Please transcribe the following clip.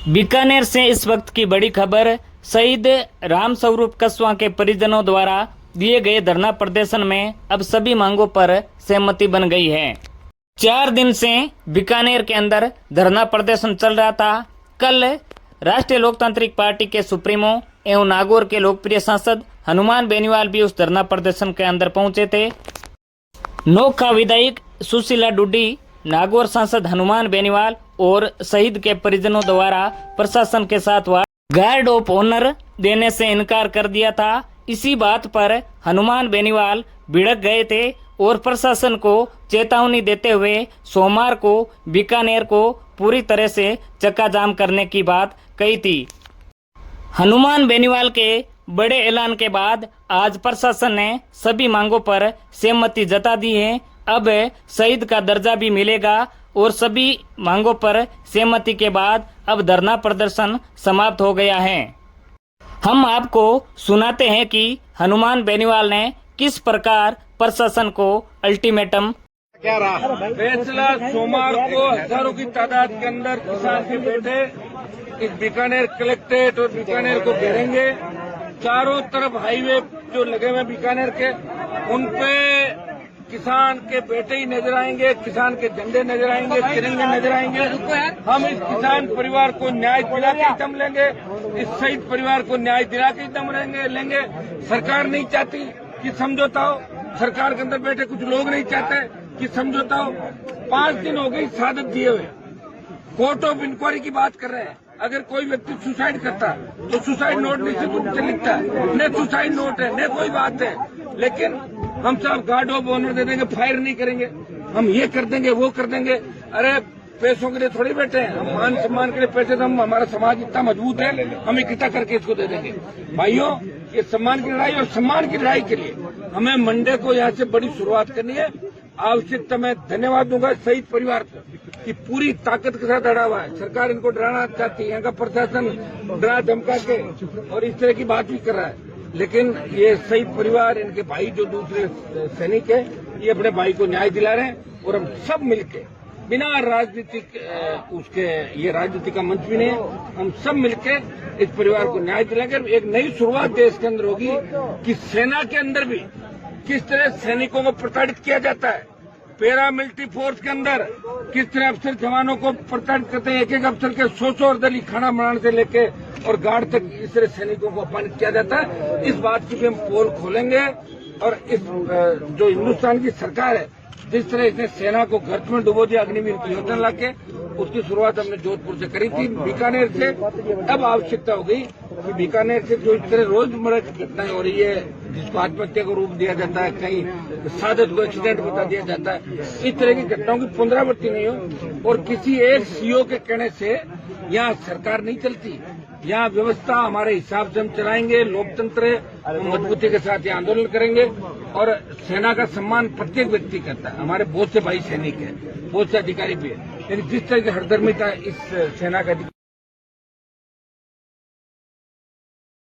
बीकानेर से इस वक्त की बड़ी खबर। शहीद राम स्वरूप कस्वा के परिजनों द्वारा दिए गए धरना प्रदर्शन में अब सभी मांगों पर सहमति बन गई है। 4 दिन से बीकानेर के अंदर धरना प्रदर्शन चल रहा था। कल राष्ट्रीय लोकतांत्रिक पार्टी के सुप्रीमो एवं नागौर के लोकप्रिय सांसद हनुमान बेनीवाल भी उस धरना प्रदर्शन के अंदर पहुंचे थे। नोखा विधायक सुशीला डुड्डी, नागौर सांसद हनुमान बेनीवाल और शहीद के परिजनों द्वारा प्रशासन के साथ गार्ड ऑफ ऑनर देने से इनकार कर दिया था। इसी बात पर हनुमान बेनीवाल भिड़क गए थे और प्रशासन को चेतावनी देते हुए सोमवार को बीकानेर को पूरी तरह से चक्का जाम करने की बात कही थी। हनुमान बेनीवाल के बड़े ऐलान के बाद आज प्रशासन ने सभी मांगों पर सहमति जता दी है। अब शहीद का दर्जा भी मिलेगा और सभी मांगों पर सहमति के बाद अब धरना प्रदर्शन समाप्त हो गया है। हम आपको सुनाते हैं कि हनुमान बेनीवाल ने किस प्रकार प्रशासन को अल्टीमेटम क्या रहा। फैसला सोमवार को हजारों की तादाद के अंदर किसान के बेटे इस बीकानेर कलेक्ट्रेट और बीकानेर को घेरेंगे। चारों तरफ हाईवे जो लगे हुए बीकानेर के, उन पे किसान के बेटे ही नजर आएंगे, किसान के झंडे नजर आएंगे, तिरंगे नजर आएंगे। हम इस किसान परिवार को न्याय दिला के दम लेंगे, इस शहीद परिवार को न्याय दिला के दम लेंगे। सरकार नहीं चाहती कि समझौता हो, सरकार के अंदर बैठे कुछ लोग नहीं चाहते कि समझौता हो। 5 दिन हो गई शहादत दिए हुए, कोर्ट ऑफ इंक्वायरी की बात कर रहे हैं। अगर कोई व्यक्ति सुसाइड करता तो सुसाइड नोट नीचे लिखता है, न सुसाइड नोट है न कोई बात है। लेकिन हम सब गार्ड ऑफ ऑनर दे देंगे, फायर नहीं करेंगे, हम ये कर देंगे वो कर देंगे। अरे पैसों के लिए थोड़ी बैठे हैं हम, मान सम्मान के लिए पैसे। हम हमारा समाज इतना मजबूत है, हम इकट्ठा करके इसको दे देंगे। भाइयों, ये सम्मान की लड़ाई और सम्मान की लड़ाई के लिए हमें मंडे को यहाँ से बड़ी शुरुआत करनी है। आवश्यकता मैं धन्यवाद दूंगा शहीद परिवार को कि पूरी ताकत के साथ अड़ा हुआ है। सरकार इनको डराना चाहती है, यहाँ का प्रशासन डरा धमका के और इस तरह की बात भी कर रहा है। लेकिन ये शहीद परिवार, इनके भाई जो दूसरे सैनिक है, ये अपने भाई को न्याय दिला रहे हैं और हम सब मिलके बिना राजनीतिक उसके, ये राजनीति का मंच भी नहीं है, हम सब मिलके इस परिवार को न्याय दिलाएंगे। एक नई शुरुआत देश के अंदर होगी कि सेना के अंदर भी किस तरह सैनिकों को प्रताड़ित किया जाता है, पैरा मिलिट्री फोर्स के अंदर किस तरह अफसर जवानों को प्रताड़ित करते हैं। एक अफसर के 100 अर्दली खाना बनाने से लेके और गार्ड तक इस तरह सैनिकों को अपमानित किया जाता है। इस बात की भी हम पोल खोलेंगे और इस जो हिंदुस्तान की सरकार है, जिस तरह इसने सेना को गर्त में डुबो दिया अग्निवीर की योजना लाके, उसकी शुरुआत हमने जोधपुर से करी थी, बीकानेर से। अब आवश्यकता हो गई कि बीकानेर से जो इस तरह रोजमर्रा की घटनाएं हो रही है, जिसको आत्महत्या का रूप दिया जाता है, कहीं शहादत को एक्सीडेंट बता दिया जाता है, इस तरह की घटनाओं की पुनरावृत्ति नहीं हो। और किसी एक सीओ के कहने से यहाँ सरकार नहीं चलती। यहाँ व्यवस्था हमारे हिसाब से हम चलाएंगे, लोकतंत्र है, मजबूती के साथ ये आंदोलन करेंगे। और सेना का सम्मान प्रत्येक व्यक्ति करता है। हमारे बहुत से भाई सैनिक हैं, बहुत से अधिकारी भी है, लेकिन जिस तरह की हरदर्मिता इस सेना का